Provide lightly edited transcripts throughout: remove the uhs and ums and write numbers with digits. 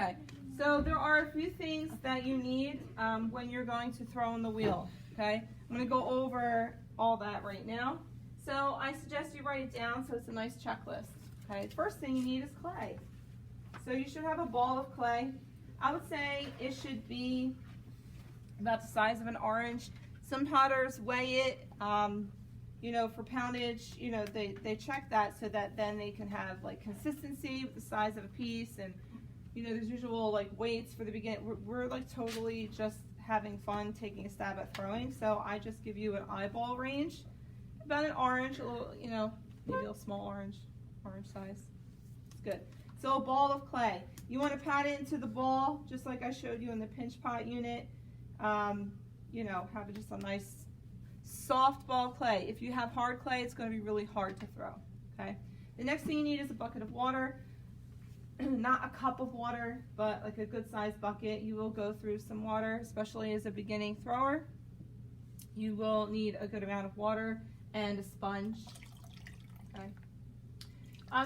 Okay, so there are a few things that you need when you're going to throw in the wheel, okay? I'm going to go over all that right now. So I suggest you write it down so it's a nice checklist, okay? First thing you need is clay. So you should have a ball of clay. I would say it should be about the size of an orange. Some potters weigh it, you know, for poundage, you know, they check that so that then they can have like consistency with the size of a piece, and you know, there's usual like weights for the beginning. We're like totally just having fun taking a stab at throwing, so I just give you an eyeball range, about an orange, a little, you know, maybe a small orange size. It's good. So a ball of clay. You want to pat it into the ball, just like I showed you in the pinch pot unit. You know, have it just a nice soft ball clay. If you have hard clay, it's going to be really hard to throw, okay? The next thing you need is a bucket of water. Not a cup of water, but like a good sized bucket. You will go through some water, especially as a beginning thrower. You will need a good amount of water and a sponge, okay?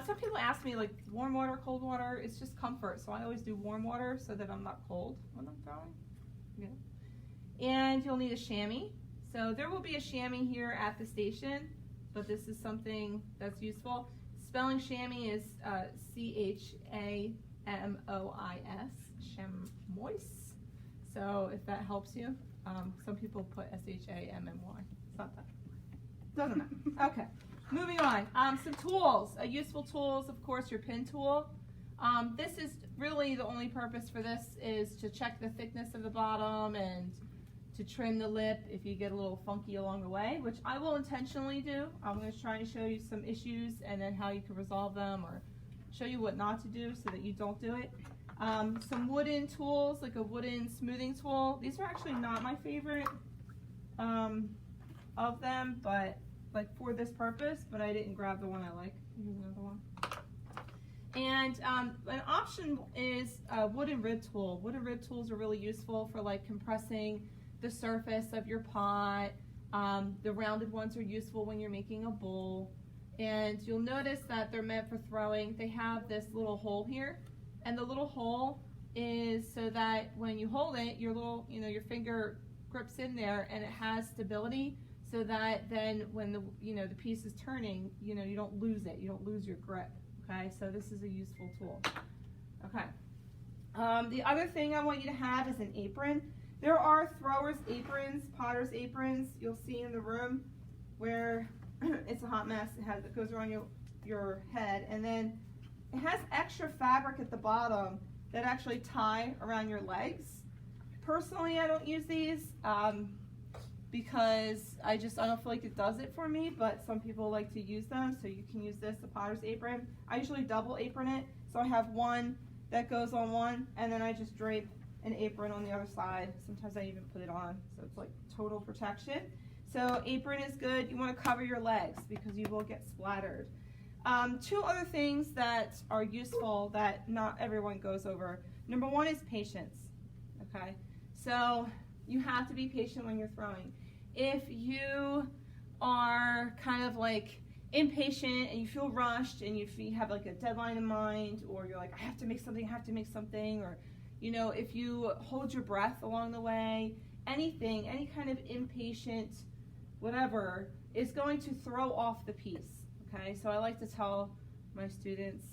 Some people ask me, like, warm water, cold water. It's just comfort, so I always do warm water so that I'm not cold when I'm throwing. Yeah. And you'll need a chamois. So there will be a chamois here at the station, but this is something that's useful. Spelling chamois is C-H-A-M-O-I-S, chamois. So if that helps you, some people put S-H-A-M-M-Y. It's not that. Doesn't matter. Okay, moving on. Some tools. Useful tools, of course, your pin tool. This is really the only purpose for this is to check the thickness of the bottom and to trim the lip if you get a little funky along the way, which I will intentionally do. I'm going to try to show you some issues and then how you can resolve them, or show you what not to do so that you don't do it. Some wooden tools, like a wooden smoothing tool. These are actually not my favorite of them, but like for this purpose, but I didn't grab the one I like. Here's another one. And an option is a wooden rib tool. Wooden rib tools are really useful for like compressing the surface of your pot. The rounded ones are useful when you're making a bowl. And you'll notice that they're meant for throwing. They have this little hole here, and the little hole is so that when you hold it, your little, you know, your finger grips in there and it has stability, so that then when the, you know, the piece is turning, you know, you don't lose it, you don't lose your grip. Okay, so this is a useful tool. Okay. The other thing I want you to have is an apron. There are throwers' aprons, potter's aprons, you'll see in the room where it's a hot mess. It goes around your head, and then it has extra fabric at the bottom that actually tie around your legs. Personally, I don't use these because I don't feel like it does it for me, but some people like to use them, so you can use this, the potter's apron. I usually double apron it, so I have one that goes on one, and then I just drape an apron on the other side. Sometimes I even put it on, so it's like total protection. So apron is good. You want to cover your legs because you will get splattered. Two other things that are useful that not everyone goes over. Number one is patience, okay? So you have to be patient when you're throwing. If you are kind of like impatient and you feel rushed and you have like a deadline in mind, or you're like, I have to make something, or you know, if you hold your breath along the way, anything, any kind of impatient, whatever, is going to throw off the piece, okay? So I like to tell my students,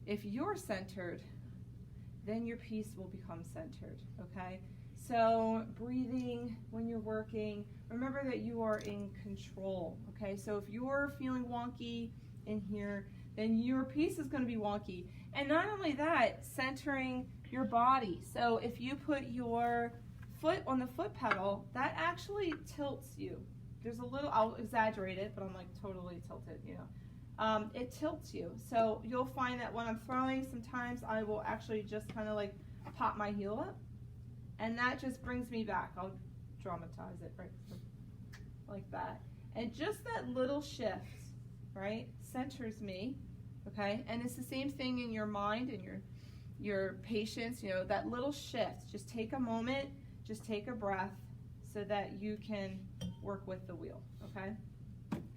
if you're centered, then your piece will become centered, okay? So breathing when you're working, remember that you are in control, okay? So if you're feeling wonky in here, then your piece is going to be wonky. And not only that, centering your body. So if you put your foot on the foot pedal, that actually tilts you. There's a little, I'll exaggerate it, but I'm like totally tilted, you know. It tilts you. So you'll find that when I'm throwing, sometimes I will actually just kind of like pop my heel up, and that just brings me back. I'll dramatize it, right? Like that. And just that little shift, right, centers me, okay? And it's the same thing in your mind and your patience, you know, that little shift. Just take a moment, just take a breath so that you can work with the wheel, okay?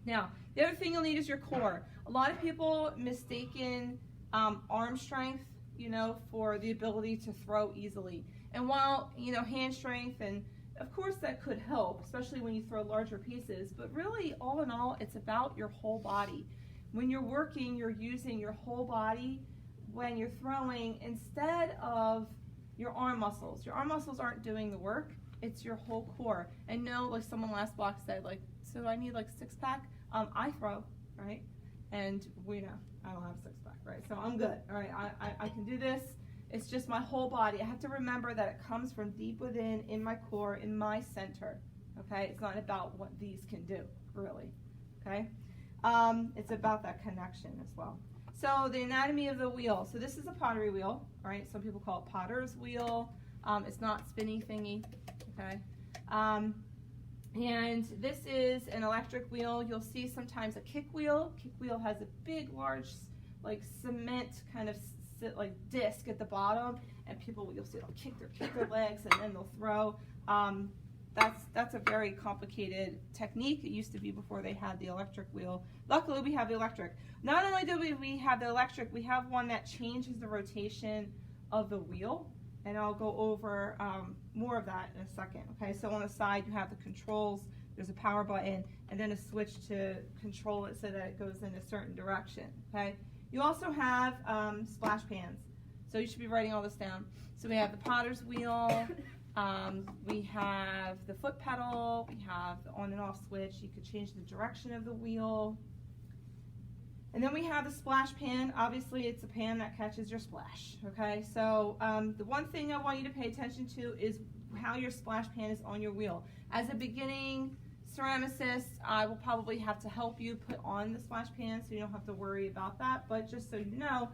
Now, the other thing you'll need is your core. A lot of people mistaken arm strength, you know, for the ability to throw easily. And while, you know, hand strength, and of course that could help, especially when you throw larger pieces, but really all in all, it's about your whole body. When you're working, you're using your whole body when you're throwing instead of your arm muscles. Your arm muscles aren't doing the work, it's your whole core. And no, like someone last block said, like, so I need like six-pack? I throw, right? And we know I don't have a six-pack, right? So I'm good, all right? I can do this. It's just my whole body. I have to remember that it comes from deep within, in my core, in my center, okay? It's not about what these can do, really, okay? It's about that connection as well. So the anatomy of the wheel. So this is a pottery wheel, all right? Some people call it potter's wheel. It's not spinny thingy, okay? And this is an electric wheel. You'll see sometimes a kick wheel. Kick wheel has a big, large, like cement kind of like disc at the bottom, and people, you'll see they'll kick their legs and then they'll throw. That's a very complicated technique. It used to be before they had the electric wheel. Luckily, we have the electric. Not only do we have the electric, we have one that changes the rotation of the wheel, and I'll go over more of that in a second. Okay, so on the side you have the controls. There's a power button and then a switch to control it so that it goes in a certain direction. Okay, you also have splash pans. So you should be writing all this down. So we have the potter's wheel. We have the foot pedal, we have the on and off switch. You could change the direction of the wheel. And then we have the splash pan. Obviously, it's a pan that catches your splash, okay? So the one thing I want you to pay attention to is how your splash pan is on your wheel. As a beginning ceramicist, I will probably have to help you put on the splash pan so you don't have to worry about that. But just so you know,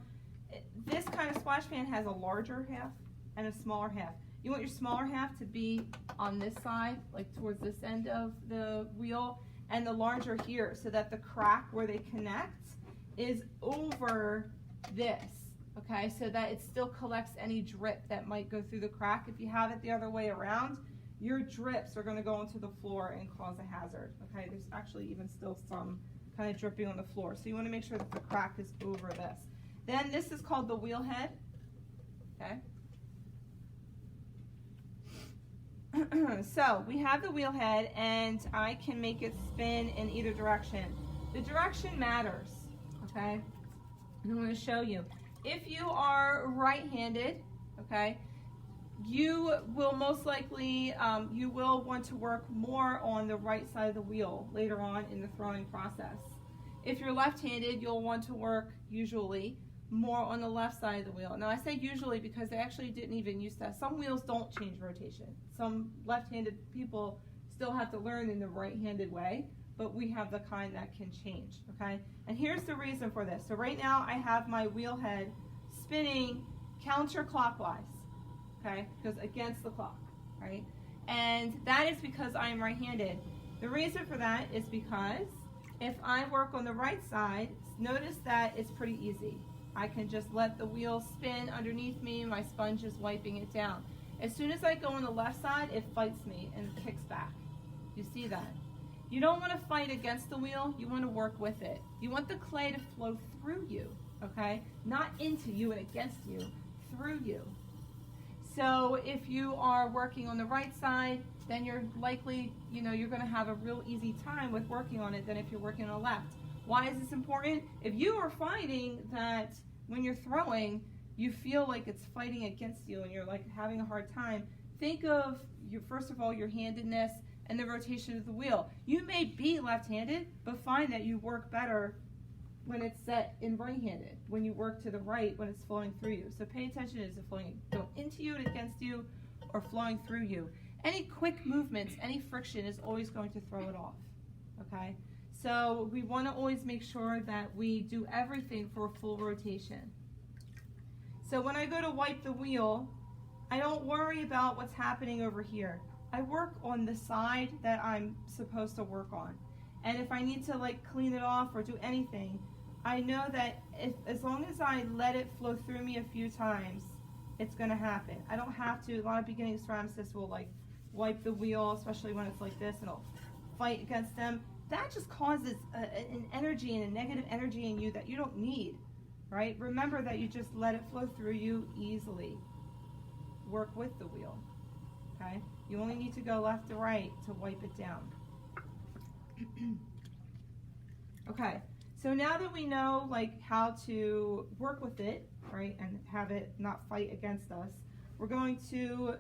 this kind of splash pan has a larger half and a smaller half. You want your smaller half to be on this side, like towards this end of the wheel, and the larger here, so that the crack where they connect is over this, okay? So that it still collects any drip that might go through the crack. If you have it the other way around, your drips are gonna go into the floor and cause a hazard, okay? There's actually even still some kind of dripping on the floor. So you wanna make sure that the crack is over this. Then this is called the wheel head, okay? So we have the wheel head, and I can make it spin in either direction. The direction matters, okay? And I'm going to show you. If you are right-handed, okay, you will most likely, you will want to work more on the right side of the wheel later on in the throwing process. If you're left-handed, you'll want to work usually more on the left side of the wheel. Now I say usually because they actually didn't even use that. Some wheels don't change rotation. Some left-handed people still have to learn in the right-handed way, but we have the kind that can change, okay? And here's the reason for this. So right now I have my wheel head spinning counterclockwise, okay? Because against the clock, right? And that is because I am right-handed. The reason for that is because if I work on the right side, notice that it's pretty easy. I can just let the wheel spin underneath me, my sponge is wiping it down. As soon as I go on the left side, it fights me and kicks back. You see that? You don't want to fight against the wheel, you want to work with it. You want the clay to flow through you, okay? Not into you and against you, through you. So if you are working on the right side, then you're likely, you know, you're going to have a real easy time with working on it than if you're working on the left. Why is this important? If you are finding that when you're throwing, you feel like it's fighting against you and you're like having a hard time, think of your, first of all, your handedness and the rotation of the wheel. You may be left-handed, but find that you work better when it's set in right-handed, when you work to the right, when it's flowing through you. So pay attention, is it flowing going into you and against you, or flowing through you? Any quick movements, any friction is always going to throw it off, okay? So we want to always make sure that we do everything for a full rotation. So when I go to wipe the wheel, I don't worry about what's happening over here. I work on the side that I'm supposed to work on. And if I need to like clean it off or do anything, I know that as long as I let it flow through me a few times, it's going to happen. I don't have to. A lot of beginning ceramicists will like wipe the wheel, especially when it's like this, and it'll fight against them. That just causes an energy and a negative energy in you that you don't need. right? Remember that you just let it flow through you easily. Work with the wheel, okay? You only need to go left to right to wipe it down. Okay, so now that we know like how to work with it, right, and have it not fight against us, we're going to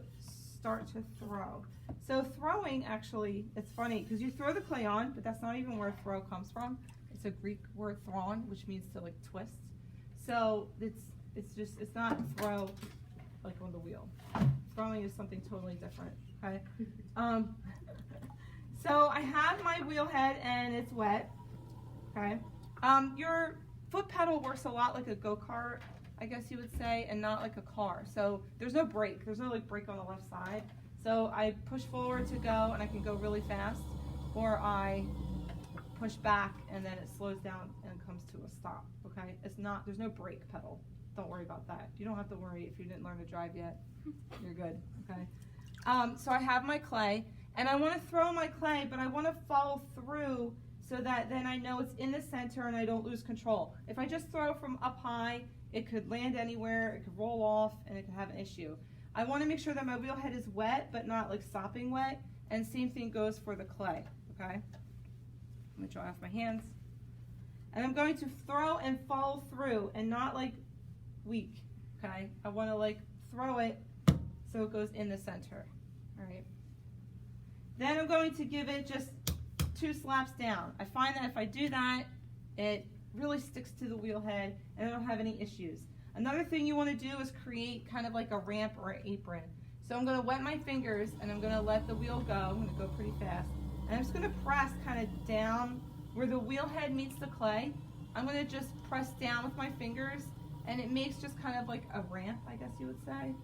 start to throw. So throwing, actually, it's funny because you throw the clay on, but that's not even where throw comes from. It's a Greek word thron, which means to like twist. So it's not throw like on the wheel. Throwing is something totally different. Okay. So I have my wheel head and it's wet. Okay. Your foot pedal works a lot like a go-kart, I guess you would say, and not like a car. So there's no brake. There's no like brake on the left side. So I push forward to go and I can go really fast, or I push back and then it slows down and comes to a stop. Okay. There's no brake pedal. Don't worry about that. You don't have to worry if you didn't learn to drive yet. You're good. Okay. So I have my clay and I want to throw my clay, but I want to follow through so that then I know it's in the center and I don't lose control. If I just throw from up high, it could land anywhere, it could roll off, and it could have an issue. I want to make sure that my wheel head is wet, but not like sopping wet, and same thing goes for the clay, okay? Let me dry off my hands. And I'm going to throw and follow through, and not like weak, okay? I want to like throw it so it goes in the center, all right? Then I'm going to give it just 2 slaps down. I find that if I do that, it really sticks to the wheel head and I don't have any issues. Another thing you want to do is create kind of like a ramp or an apron. So I'm going to wet my fingers and I'm going to let the wheel go. I'm going to go pretty fast. And I'm just going to press kind of down where the wheel head meets the clay. I'm going to just press down with my fingers and it makes just kind of like a ramp, I guess you would say.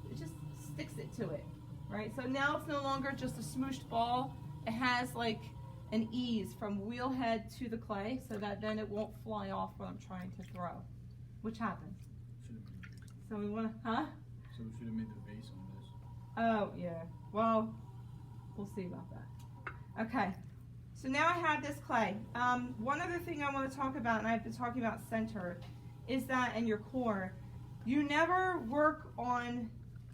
It just sticks it to it, right? So now it's no longer just a smooshed ball. It has like an ease from wheel head to the clay so that then it won't fly off when I'm trying to throw, which happens. So we want to, huh? So we should have made the base on this. Oh, yeah. Well, we'll see about that. Okay. So now I have this clay. One other thing I want to talk about, and I've been talking about center, is that in your core, you never work on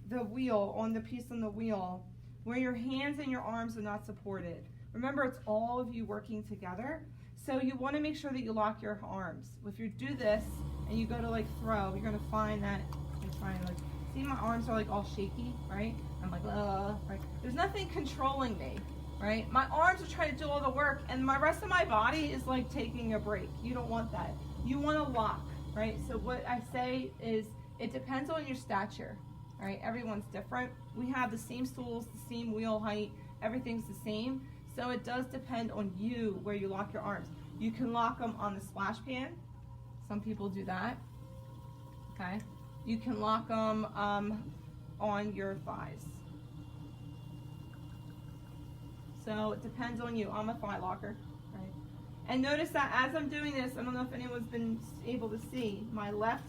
the wheel, on the piece on the wheel, where your hands and your arms are not supported. Remember, it's all of you working together. So you want to make sure that you lock your arms. If you do this and you go to like throw, you're going to find that I'm trying to like, see my arms are like all shaky, right? I'm like, right? There's nothing controlling me, right? My arms are trying to do all the work and my rest of my body is like taking a break. You don't want that. You want to lock, right? So what I say is it depends on your stature, right? Everyone's different. We have the same stools, the same wheel height, everything's the same. So it does depend on you where you lock your arms. You can lock them on the splash pan. Some people do that. Okay. You can lock them on your thighs. So it depends on you. I'm a thigh locker, right? And notice that as I'm doing this, I don't know if anyone's been able to see, my left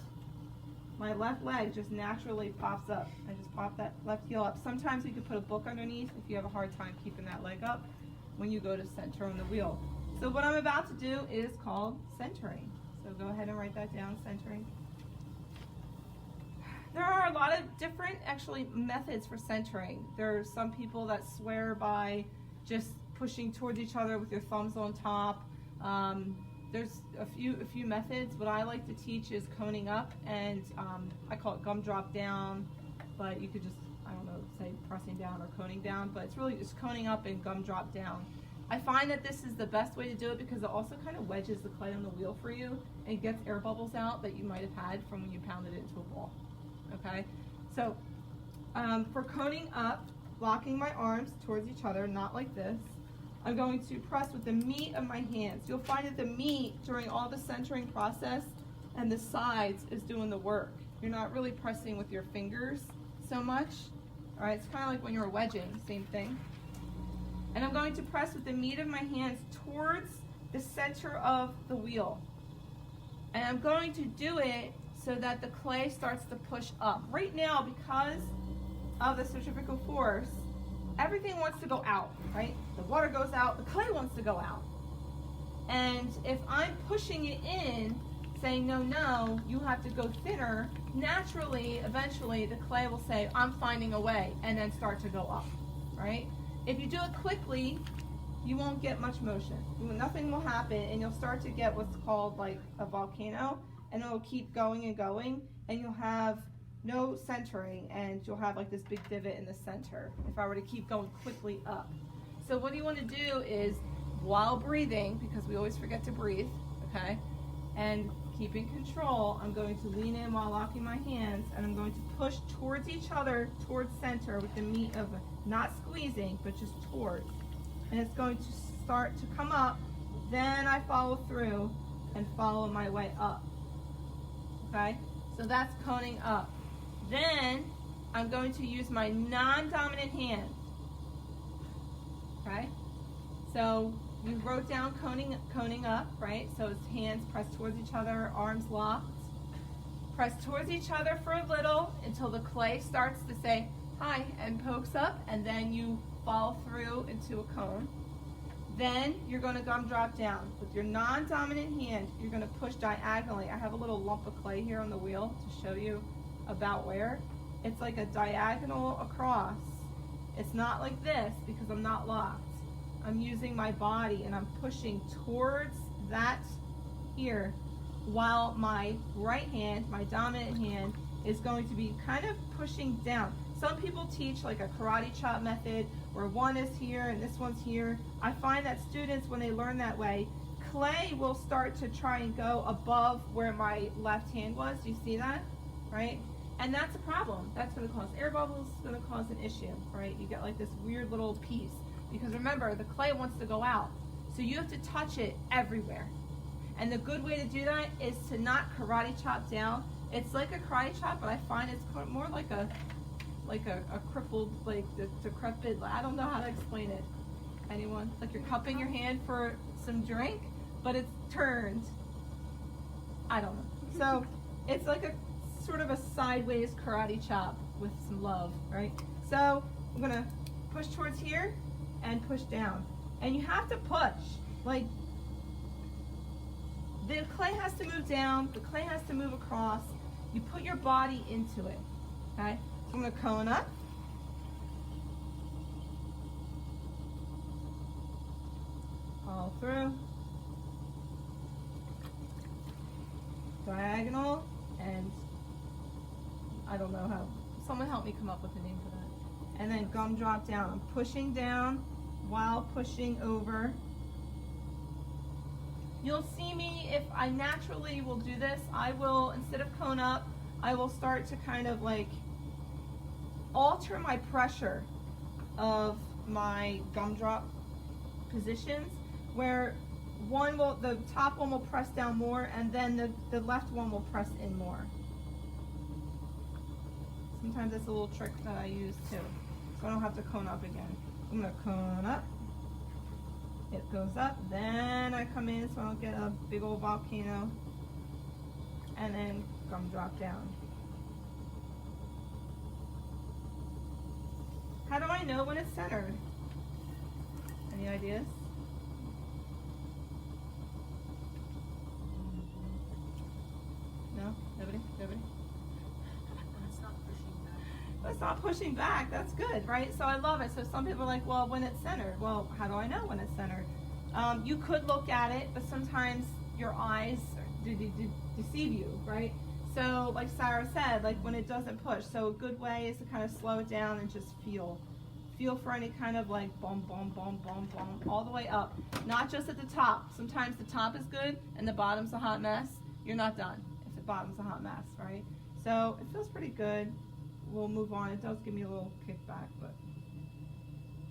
leg just naturally pops up. I just pop that left heel up. Sometimes you could put a book underneath if you have a hard time keeping that leg up when you go to center on the wheel. So what I'm about to do is called centering. So go ahead and write that down, centering. There are a lot of different actually methods for centering. There are some people that swear by just pushing towards each other with your thumbs on top. There's a few methods. What I like to teach is coning up, and I call it gumdrop down, but you could just, I don't know, say pressing down or coning down, but it's really just coning up and gumdrop down. I find that this is the best way to do it because it also kind of wedges the clay on the wheel for you and gets air bubbles out that you might have had from when you pounded it into a ball. Okay, so for coning up, locking my arms towards each other, not like this, I'm going to press with the meat of my hands. You'll find that the meat during all the centering process and the sides is doing the work. You're not really pressing with your fingers so much. All right, it's kind of like when you're wedging, same thing. And I'm going to press with the meat of my hands towards the center of the wheel. And I'm going to do it so that the clay starts to push up. Right now, because of the centrifugal force, everything wants to go out, right? The water goes out, the clay wants to go out. And if I'm pushing it in, saying no, no, you have to go thinner, naturally, eventually, the clay will say, I'm finding a way, and then start to go up, right? If you do it quickly, you won't get much motion. Nothing will happen, and you'll start to get what's called like a volcano, and it'll keep going and going, and you'll have no centering, and you'll have like this big divot in the center if I were to keep going quickly up. So what you want to do is, while breathing, because we always forget to breathe, okay, and keeping control, I'm going to lean in while locking my hands, and I'm going to push towards each other, towards center, with the meat of not squeezing, but just towards. And it's going to start to come up, then I follow through and follow my way up. Okay, so that's coning up. Then I'm going to use my non-dominant hand. Okay, so you wrote down coning up, right? So it's hands pressed towards each other, arms locked. Press towards each other for a little until the clay starts to say hi and pokes up, and then you follow through into a cone. Then you're going to gumdrop down. With your non-dominant hand, you're going to push diagonally. I have a little lump of clay here on the wheel to show you about where. It's like a diagonal across. It's not like this because I'm not locked. I'm using my body and I'm pushing towards that here, while my right hand, my dominant hand, is going to be kind of pushing down. Some people teach like a karate chop method where one is here and this one's here. I find that students, when they learn that way, clay will start to try and go above where my left hand was. Do you see that? Right? And that's a problem. That's going to cause air bubbles, it's going to cause an issue, right? You get like this weird little piece. Because remember, the clay wants to go out. So you have to touch it everywhere. And the good way to do that is to not karate chop down. It's like a karate chop, but I find it's more like a crippled, like the decrepit, I don't know how to explain it. Anyone? Like you're cupping your hand for some drink, but it's turned. I don't know. So it's like a sort of a sideways karate chop with some love, right? So I'm gonna push towards here and push down. And you have to push. Like, the clay has to move down, the clay has to move across. You put your body into it, okay? So I'm gonna cone up. Follow through. Diagonal, and I don't know how, someone help me come up with a name for that. And then gumdrop down. I'm pushing down while pushing over. You'll see me, if I naturally will do this, I will, instead of cone up, I will start to kind of like alter my pressure of my gumdrop positions, where one will, the top one will press down more, and then the left one will press in more. Sometimes it's a little trick that I use too, so I don't have to cone up again. I'm gonna cone up. It goes up, then I come in so I don't get a big old volcano, and then gumdrop down. How do I know when it's centered? Any ideas? No? Nobody? Nobody? It's not pushing back. That's good, right? So I love it. So some people are like, well, when it's centered. Well, how do I know when it's centered? You could look at it, but sometimes your eyes deceive you, right? So like Sarah said, like when it doesn't push. So a good way is to kind of slow it down and just feel. Feel for any kind of like boom, boom, boom, boom, boom, all the way up. Not just at the top. Sometimes the top is good and the bottom's a hot mess. You're not done if the bottom's a hot mess, right? So it feels pretty good. We'll move on. It does give me a little kickback, but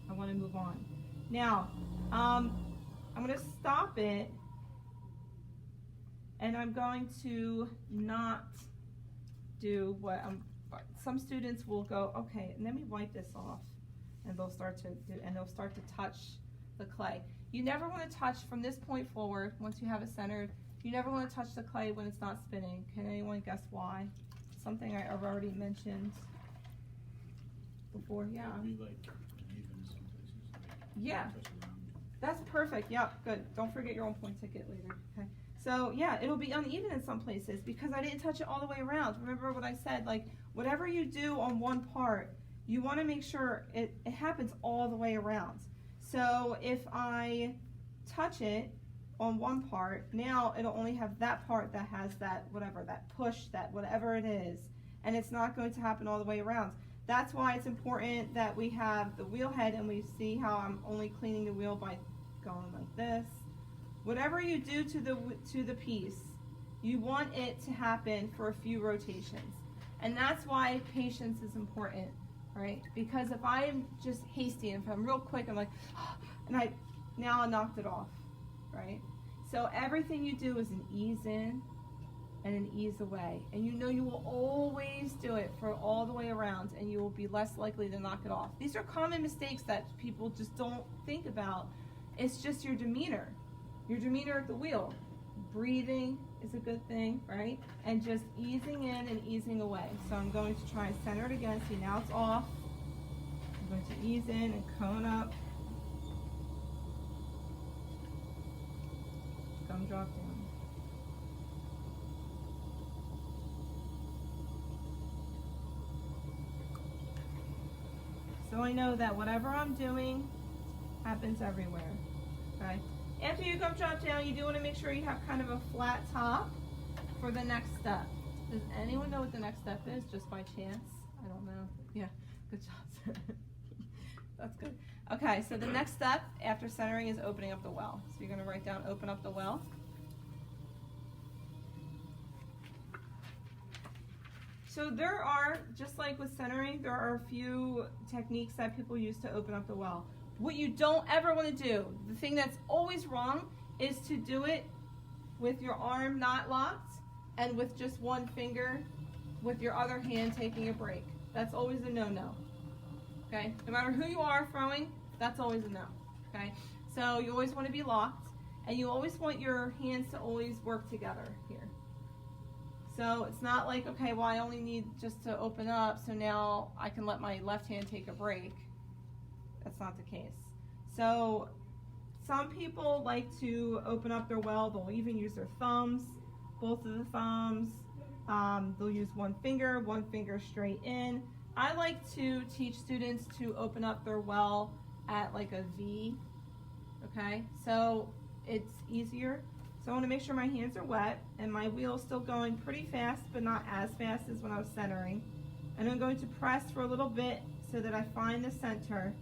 I want to move on. Now, I'm going to stop it, and I'm going to not do what some students will go, okay, and let me wipe this off, and they'll start to do, and they'll start to touch the clay. You never want to touch from this point forward, once you have it centered, you never want to touch the clay when it's not spinning. Can anyone guess why? Something I've already mentioned before. Yeah. It'd be like uneven some places. Like Yeah. touch around. That's perfect. Yep, good. Don't forget your own point ticket later. Okay. So yeah, it'll be uneven in some places because I didn't touch it all the way around. Remember what I said, like whatever you do on one part, you want to make sure it happens all the way around. So if I touch it on one part, now it'll only have that part that has that whatever, that push, that whatever it is, and it's not going to happen all the way around. That's why it's important that we have the wheel head, and we see how I'm only cleaning the wheel by going like this. Whatever you do to the piece, you want it to happen for a few rotations. And that's why patience is important, right? Because if I'm just hasty, and if I'm real quick, I'm like, and now I knocked it off, right? So everything you do is an ease in and an ease away. And you know you will always do it for all the way around, and you will be less likely to knock it off. These are common mistakes that people just don't think about. It's just your demeanor. Your demeanor at the wheel. Breathing is a good thing, right? And just easing in and easing away. So I'm going to try and center it again. See, now it's off. I'm going to ease in and cone up. Gum drop down. So I know that whatever I'm doing happens everywhere, okay? After you gum drop down, you do want to make sure you have kind of a flat top for the next step. Does anyone know what the next step is, just by chance? I don't know. Yeah, good job, Sarah. That's good. Okay, so the next step after centering is opening up the well. So you're going to write down open up the well. So there are, just like with centering, there are a few techniques that people use to open up the well. What you don't ever want to do, the thing that's always wrong, is to do it with your arm not locked and with just one finger with your other hand taking a break. That's always a no-no. Okay? No matter who you are throwing, that's always a no. Okay? So you always want to be locked, and you always want your hands to always work together here. So it's not like, okay, well I only need just to open up, so now I can let my left hand take a break. That's not the case. So some people like to open up their well. They'll even use their thumbs, both of the thumbs. They'll use one finger straight in. I like to teach students to open up their well at like a V, okay? So it's easier. So I want to make sure my hands are wet and my wheel is still going pretty fast, but not as fast as when I was centering. And I'm going to press for a little bit so that I find the center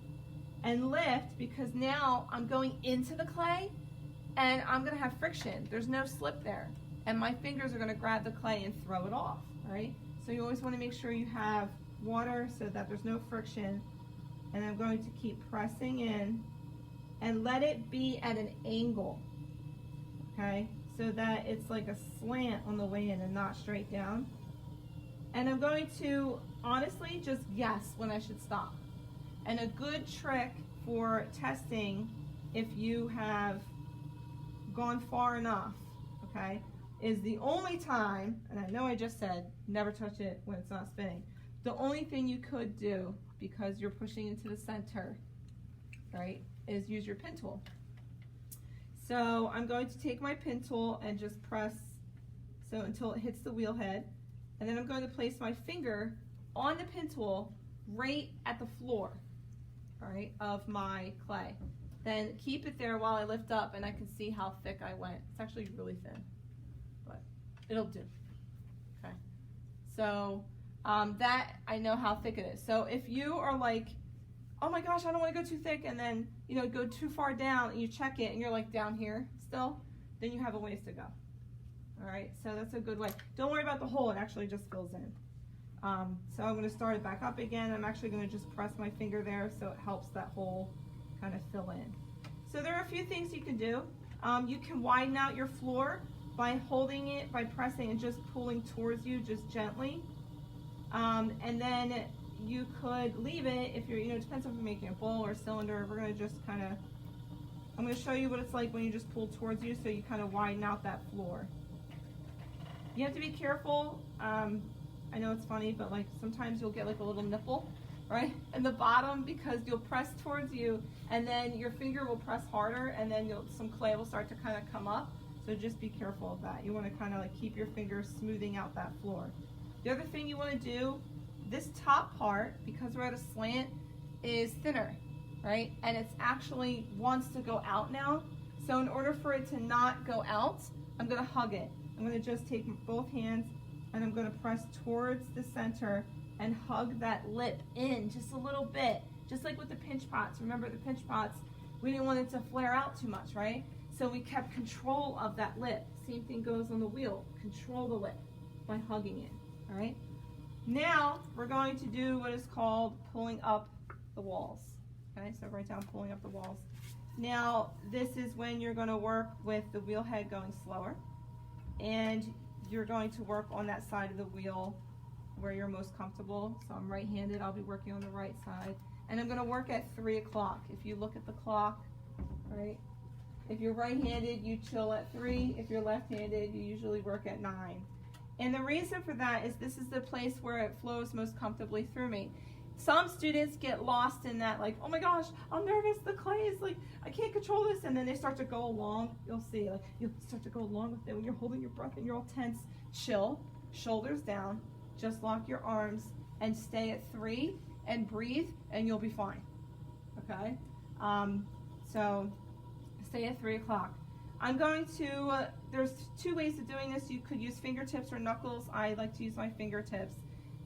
and lift, because now I'm going into the clay and I'm going to have friction. There's no slip there. And my fingers are going to grab the clay and throw it off, right? So you always want to make sure you have water so that there's no friction. And I'm going to keep pressing in and let it be at an angle, okay? So that it's like a slant on the way in and not straight down. And I'm going to honestly just guess when I should stop. And a good trick for testing if you have gone far enough, okay, is the only time, and I know I just said never touch it when it's not spinning, the only thing you could do, because you're pushing into the center, right, is use your pin tool. So I'm going to take my pin tool and just press so until it hits the wheel head, and then I'm going to place my finger on the pin tool right at the floor, all right, of my clay. Then keep it there while I lift up, and I can see how thick I went. It's actually really thin, but it'll do. Okay, so that I know how thick it is. So if you are like, oh my gosh, I don't want to go too thick, and then go too far down, and you check it, and you're like down here still, then you have a ways to go. All right, so that's a good way. Don't worry about the hole; it actually just fills in. So I'm going to start it back up again. I'm actually going to just press my finger there so it helps that hole kind of fill in. So there are a few things you can do. You can widen out your floor by holding it, by pressing and just pulling towards you just gently. And then you could leave it if you're, it depends if you're making a bowl or a cylinder. We're going to just kind of, I'm going to show you what it's like when you just pull towards you so you kind of widen out that floor. You have to be careful. I know it's funny, but like sometimes you'll get like a little nipple, right, in the bottom, because you'll press towards you and then your finger will press harder, and then some clay will start to kind of come up. So So just be careful of that. You want to kind of like keep your fingers smoothing out that floor. The other thing you want to do, this top part, because we're at a slant, is thinner, right? And it's actually wants to go out now. So in order for it to not go out, I'm going to hug it. I'm going to just take both hands and I'm going to press towards the center and hug that lip in just a little bit. Just like with the pinch pots. Remember the pinch pots, we didn't want it to flare out too much, right? So we kept control of that lip. Same thing goes on the wheel. Control the lip by hugging it, all right? Now we're going to do what is called pulling up the walls. Okay, so write down pulling up the walls. Now this is when you're going to work with the wheel head going slower, and you're going to work on that side of the wheel where you're most comfortable. So I'm right-handed, I'll be working on the right side. And I'm going to work at 3 o'clock. If you look at the clock, right? If you're right-handed, you chill at 3. If you're left-handed, you usually work at 9. And the reason for that is this is the place where it flows most comfortably through me. Some students get lost in that, like, oh my gosh, I'm nervous, the clay is like, I can't control this, and then they start to go along. You'll see, like, you'll start to go along with it when you're holding your breath and you're all tense. Chill, shoulders down, just lock your arms, and stay at 3, and breathe, and you'll be fine, okay? So stay at 3 o'clock. I'm going to, there's 2 ways of doing this. You could use fingertips or knuckles. I like to use my fingertips.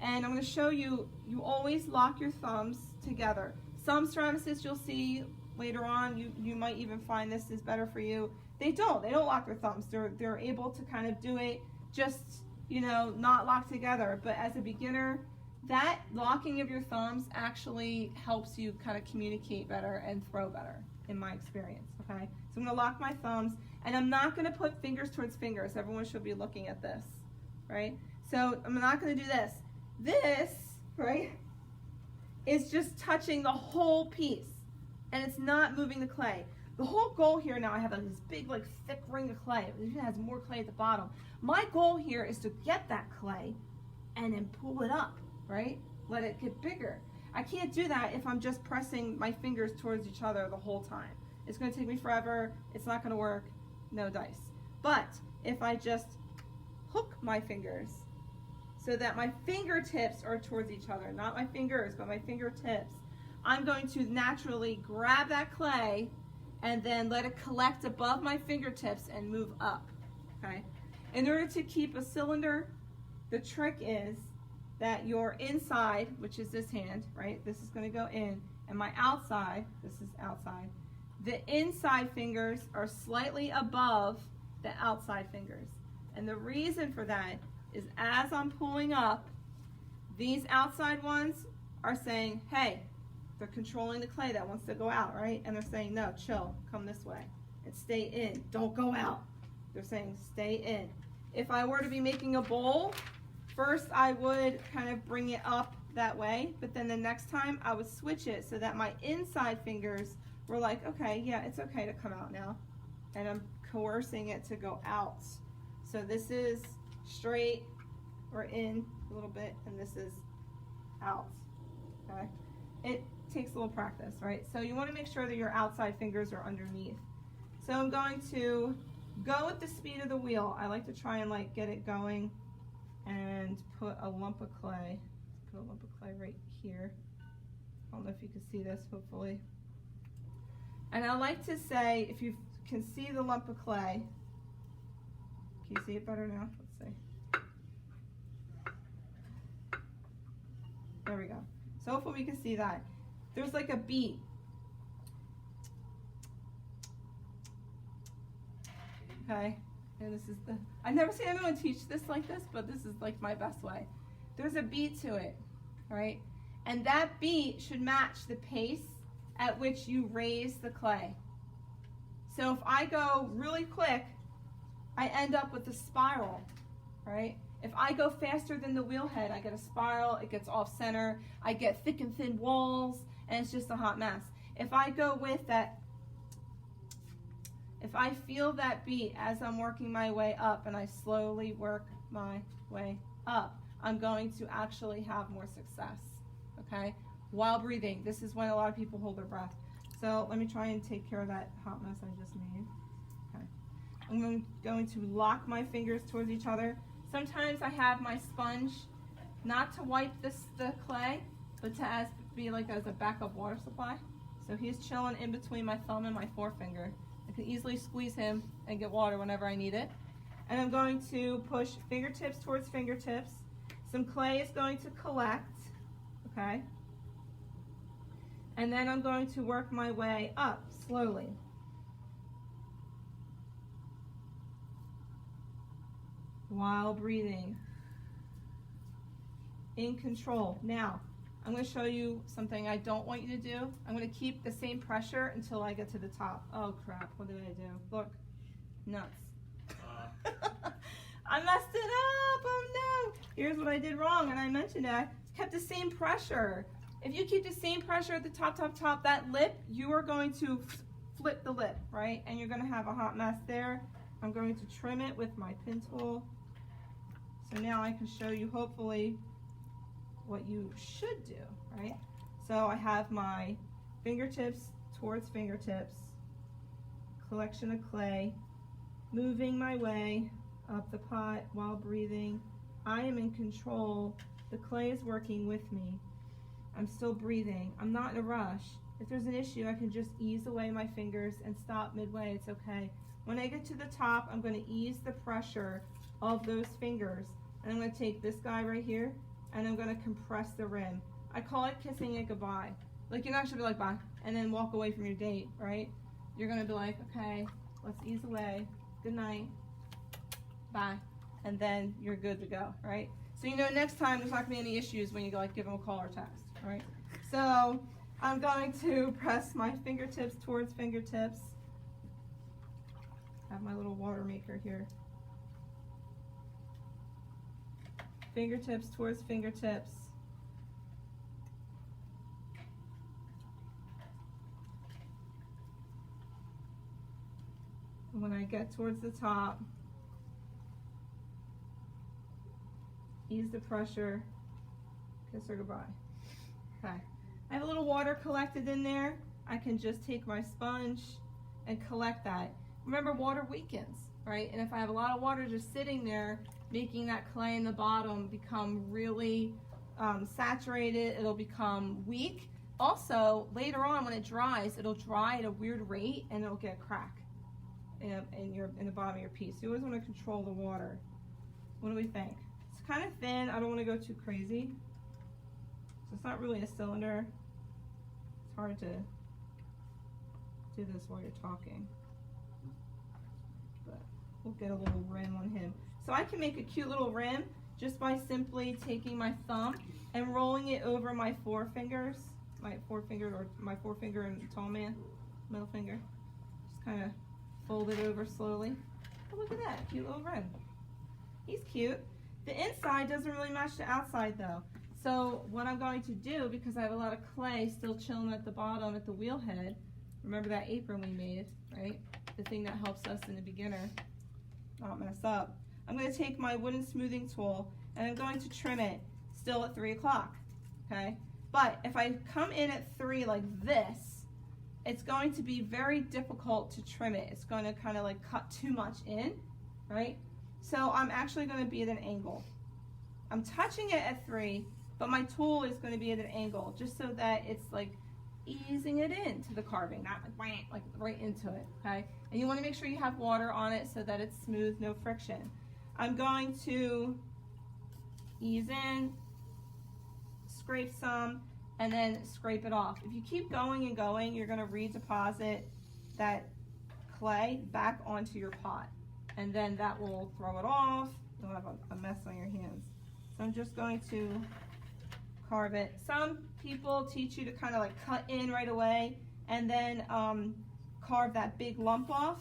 And I'm going to show you, you always lock your thumbs together. Some ceramicists you'll see later on, you might even find this is better for you. They don't lock their thumbs. They're able to kind of do it just, you know, not locked together. But as a beginner, that locking of your thumbs actually helps you kind of communicate better and throw better, in my experience, okay? So I'm going to lock my thumbs, and I'm not going to put fingers towards fingers. Everyone should be looking at this, right? So I'm not going to do this. This, right, is just touching the whole piece, and it's not moving the clay. The whole goal here now, I have this big, like, thick ring of clay. It even has more clay at the bottom. My goal here is to get that clay and then pull it up, right? Let it get bigger. I can't do that if I'm just pressing my fingers towards each other the whole time. It's going to take me forever. It's not going to work. No dice. But if I just hook my fingers so that my fingertips are towards each other, not my fingers, but my fingertips, I'm going to naturally grab that clay and then let it collect above my fingertips and move up, okay? In order to keep a cylinder, the trick is that your inside, which is this hand, right? This is going to go in, and my outside, this is outside. The inside fingers are slightly above the outside fingers. And the reason for that is as I'm pulling up, these outside ones are saying, hey, they're controlling the clay that wants to go out, right? And they're saying, no, chill, come this way, and stay in, don't go out. They're saying, stay in. If I were to be making a bowl, first I would kind of bring it up that way, but then the next time I would switch it so that my inside fingers were like, okay, yeah, it's okay to come out now. And I'm coercing it to go out. So this is straight or in a little bit, and this is out, okay? It takes a little practice, right? So you want to make sure that your outside fingers are underneath. So I'm going to go with the speed of the wheel. I like to try and like get it going and put a lump of clay. Put a lump of clay right here. I don't know if you can see this, hopefully. And I like to say, if you can see the lump of clay, can you see it better now? Let's see. There we go. So hopefully we can see that. There's like a beat. Okay, and this is the, I've never seen anyone teach this like this, but this is like my best way. There's a beat to it, all right? And that beat should match the pace at which you raise the clay. So if I go really quick, I end up with a spiral, right? If I go faster than the wheel head, I get a spiral, it gets off center, I get thick and thin walls, and it's just a hot mess. If I go with that, if I feel that beat as I'm working my way up and I slowly work my way up, I'm going to actually have more success, okay? While breathing. This is when a lot of people hold their breath. So let me try and take care of that hot mess I just made. Okay. I'm going to lock my fingers towards each other. Sometimes I have my sponge not to wipe the clay, but to be like as a backup water supply. So he's chilling in between my thumb and my forefinger. I can easily squeeze him and get water whenever I need it. And I'm going to push fingertips towards fingertips. Some clay is going to collect, okay? And then I'm going to work my way up slowly. While breathing. In control. Now, I'm going to show you something I don't want you to do. I'm going to keep the same pressure until I get to the top. Oh crap, what did I do? Look, nuts. I messed it up, oh no. Here's what I did wrong, and I mentioned it. I kept the same pressure. If you keep the same pressure at the top, that lip, you are going to flip the lip, right? And you're going to have a hot mess there. I'm going to trim it with my pin tool. So now I can show you, hopefully, what you should do, right? So I have my fingertips towards fingertips, collection of clay, moving my way up the pot while breathing. I am in control. The clay is working with me. I'm still breathing. I'm not in a rush. If there's an issue, I can just ease away my fingers and stop midway. It's okay. When I get to the top, I'm going to ease the pressure of those fingers. And I'm going to take this guy right here, and I'm going to compress the rim. I call it kissing it goodbye. Like, you're not going to be like, bye, and then walk away from your date, right? You're going to be like, okay, let's ease away. Good night. Bye. And then you're good to go, right? So you know next time there's not going to be any issues when you go like give them a call or text, right? So I'm going to press my fingertips towards fingertips. I have my little water maker here. Fingertips towards fingertips. And when I get towards the top, ease the pressure, kiss her goodbye. Okay. I have a little water collected in there. I can just take my sponge and collect that. Remember, water weakens, right? And if I have a lot of water just sitting there, making that clay in the bottom become really saturated, it'll become weak. Also, later on when it dries, it'll dry at a weird rate and it'll get a crack in the bottom of your piece. You always want to control the water. What do we think? It's kind of thin. I don't want to go too crazy. So it's not really a cylinder. It's hard to do this while you're talking. But we'll get a little rim on him. So I can make a cute little rim just by simply taking my thumb and rolling it over my forefingers. My forefinger and tall man, middle finger. Just kind of fold it over slowly. Oh, look at that, cute little rim. He's cute. The inside doesn't really match the outside though. So what I'm going to do, because I have a lot of clay still chilling at the bottom at the wheel head, remember that apron we made, right? The thing that helps us in the beginner not mess up. I'm going to take my wooden smoothing tool and I'm going to trim it still at 3 o'clock, okay? But if I come in at 3 like this, it's going to be very difficult to trim it. It's going to kind of like cut too much in, right? So I'm actually going to be at an angle. I'm touching it at 3, but my tool is going to be at an angle just so that it's like easing it into the carving, not like right into it, okay? And you want to make sure you have water on it so that it's smooth, no friction. I'm going to ease in, scrape some, and then scrape it off. If you keep going and going, you're going to redeposit that clay back onto your pot. And then that will throw it off. You'll have a mess on your hands. So I'm just going to carve it. Some people teach you to kind of like cut in right away and then carve that big lump off.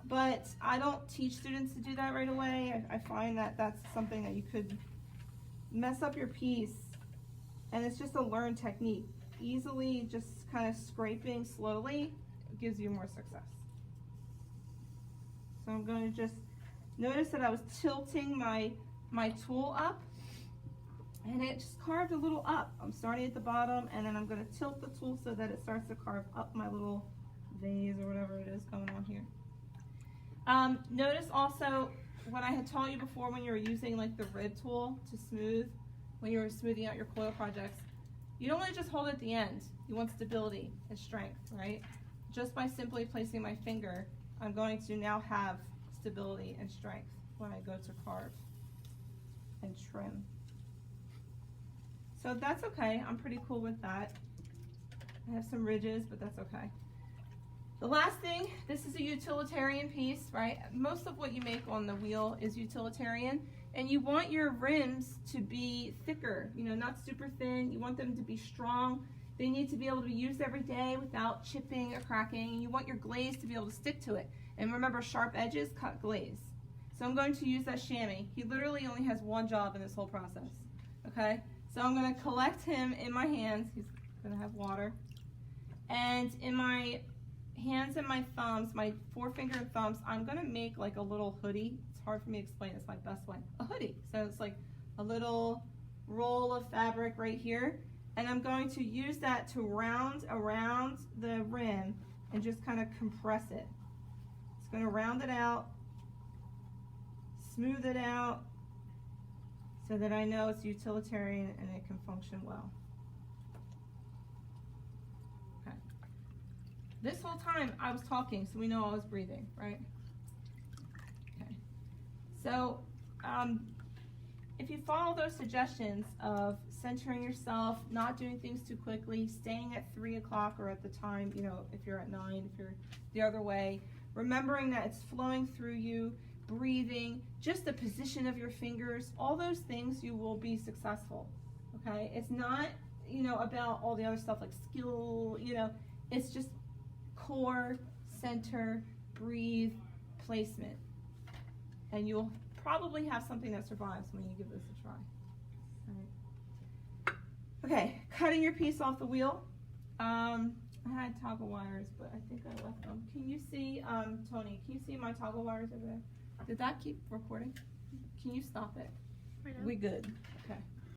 But I don't teach students to do that right away. I find that that's something that you could mess up your piece. And it's just a learned technique. Easily just kind of scraping slowly gives you more success. So I'm going to just notice that I was tilting my tool up and it just carved a little up. I'm starting at the bottom and then I'm going to tilt the tool so that it starts to carve up my little vase or whatever it is going on here. Notice also what I had taught you before when you were using like the rib tool to smooth, when you were smoothing out your coil projects. You don't want to just hold it at the end. You want stability and strength, right? Just by simply placing my finger, I'm going to now have stability and strength when I go to carve and trim. So that's okay. I'm pretty cool with that. I have some ridges, but that's okay. The last thing, this is a utilitarian piece, right? Most of what you make on the wheel is utilitarian, and you want your rims to be thicker, you know, not super thin. You want them to be strong. They need to be able to be used every day without chipping or cracking, and you want your glaze to be able to stick to it. And remember, sharp edges cut glaze. So I'm going to use that chamois. He literally only has one job in this whole process, okay? So I'm going to collect him in my hands. He's going to have water. And in my hands and my thumbs, my forefinger and thumbs, I'm going to make like a little hoodie. It's hard for me to explain. It's my best way. A hoodie. So it's like a little roll of fabric right here. And I'm going to use that to round around the rim and just kind of compress it. It's going to round it out, smooth it out, so that I know it's utilitarian and it can function well. Okay. This whole time I was talking, so we know I was breathing, right? Okay. So if you follow those suggestions of centering yourself, not doing things too quickly, staying at 3 o'clock or at the time, you know, if you're at 9, if you're the other way, remembering that it's flowing through you, breathing, just the position of your fingers, all those things, you will be successful, okay? It's not, you know, about all the other stuff like skill, you know, it's just core, center, breathe, placement. And you'll probably have something that survives when you give this a try. All right. Okay, cutting your piece off the wheel. I had toggle wires, but I think I left them. Can you see, Tony, can you see my toggle wires over there? Did that keep recording? Can you stop it? Right now? We good. Okay.